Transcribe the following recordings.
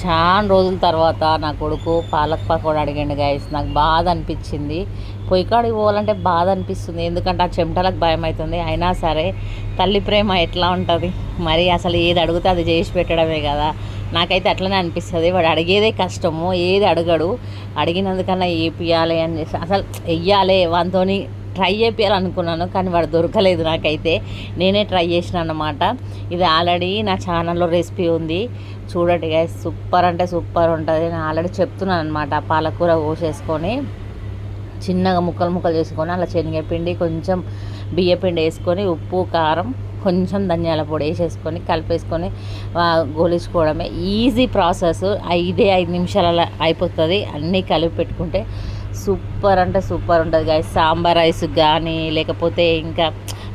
చాలా రోజుల తర్వాత నా కొడుకు పాలక్ పకోడా అడిగాడు గైస్. నాకు బాధ అనిపించింది. పొయ్యి కాడికి పోవాలంటే బాధ అనిపిస్తుంది, ఎందుకంటే ఆ చెమటలకు భయం అవుతుంది. అయినా సరే తల్లి ప్రేమ ఎట్లా ఉంటుంది మరి, అసలు ఏది అడిగితే అది చేసి పెట్టడమే కదా. నాకైతే అట్లనే అనిపిస్తుంది. వాడు అడిగేదే కష్టము, ఏది అడగడు. అడిగినందుకన్నా వేపియాలి అని అసలు వెయ్యాలి వానితో ట్రై చేయాలనుకున్నాను, కానీ వాడు దొరకలేదు. నాకైతే నేనే ట్రై చేసిన అన్నమాట. ఇది ఆల్రెడీ నా ఛానల్లో రెసిపీ ఉంది, చూడండి గైస్. సూపర్ అంటే సూపర్ ఉంటుంది. నేను ఆల్రెడీ చెప్తున్నాను అనమాట. పాలకూర కోసేసుకొని చిన్నగా ముక్కలు ముక్కలు చేసుకొని అలా శనగపిండి కొంచెం బియ్యపిండి వేసుకొని ఉప్పు కారం కొంచెం ధనియాల పొడి వేసేసుకొని కలిపేసుకొని గోలించుకోవడమే. Easy process. 5 నిమిషాలలో అయిపోతుంది. అన్నీ కలిపి పెట్టుకుంటే సూపర్ అంటే సూపర్ ఉంటుంది గైస్. సాంబార్ రైస్కి కానీ లేకపోతే ఇంకా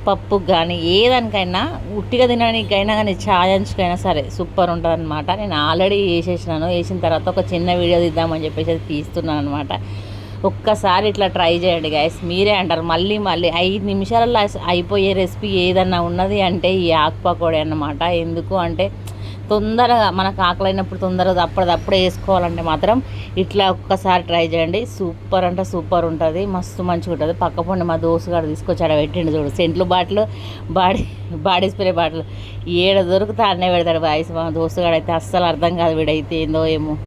పప్పుకి కానీ ఏదానికైనా ఉట్టిగా తినడానికైనా కానీ ఛాయంచుకైనా సరే సూపర్ ఉంటుంది అనమాట. నేను ఆల్రెడీ వేసేసినాను. వేసిన తర్వాత ఒక చిన్న వీడియో తీద్దామని చెప్పేసి తీస్తున్నాను అనమాట. ఒక్కసారి ఇట్లా ట్రై చేయండి గైస్. మీరే అంటారు మళ్ళీ మళ్ళీ 5 నిమిషాలలో అయిపోయే రెసిపీ ఏదన్నా ఉన్నది అంటే ఈ ఆకు పకోడీ అన్నమాట. ఎందుకు అంటే తొందరగా మనకు ఆకలైనప్పుడు తొందరగా అప్పటిదప్పుడే వేసుకోవాలంటే మాత్రం ఇట్లా ఒక్కసారి ట్రై చేయండి. సూపర్ అంటే సూపర్ ఉంటుంది, మస్తు మంచిగా ఉంటుంది. పక్కపండి మా దోస్తుగాడు తీసుకొచ్చి ఆడ పెట్టిండు చూడు, సెంట్లు బాటిల్, బాడీ స్ప్రే బాటిల్. ఏడ దొరికితే అన్నే పెడతాడు బాయ్స్. మా దోస్తుగాడు అయితే అస్సలు అర్థం కాదు వీడైతే ఏందో ఏమో.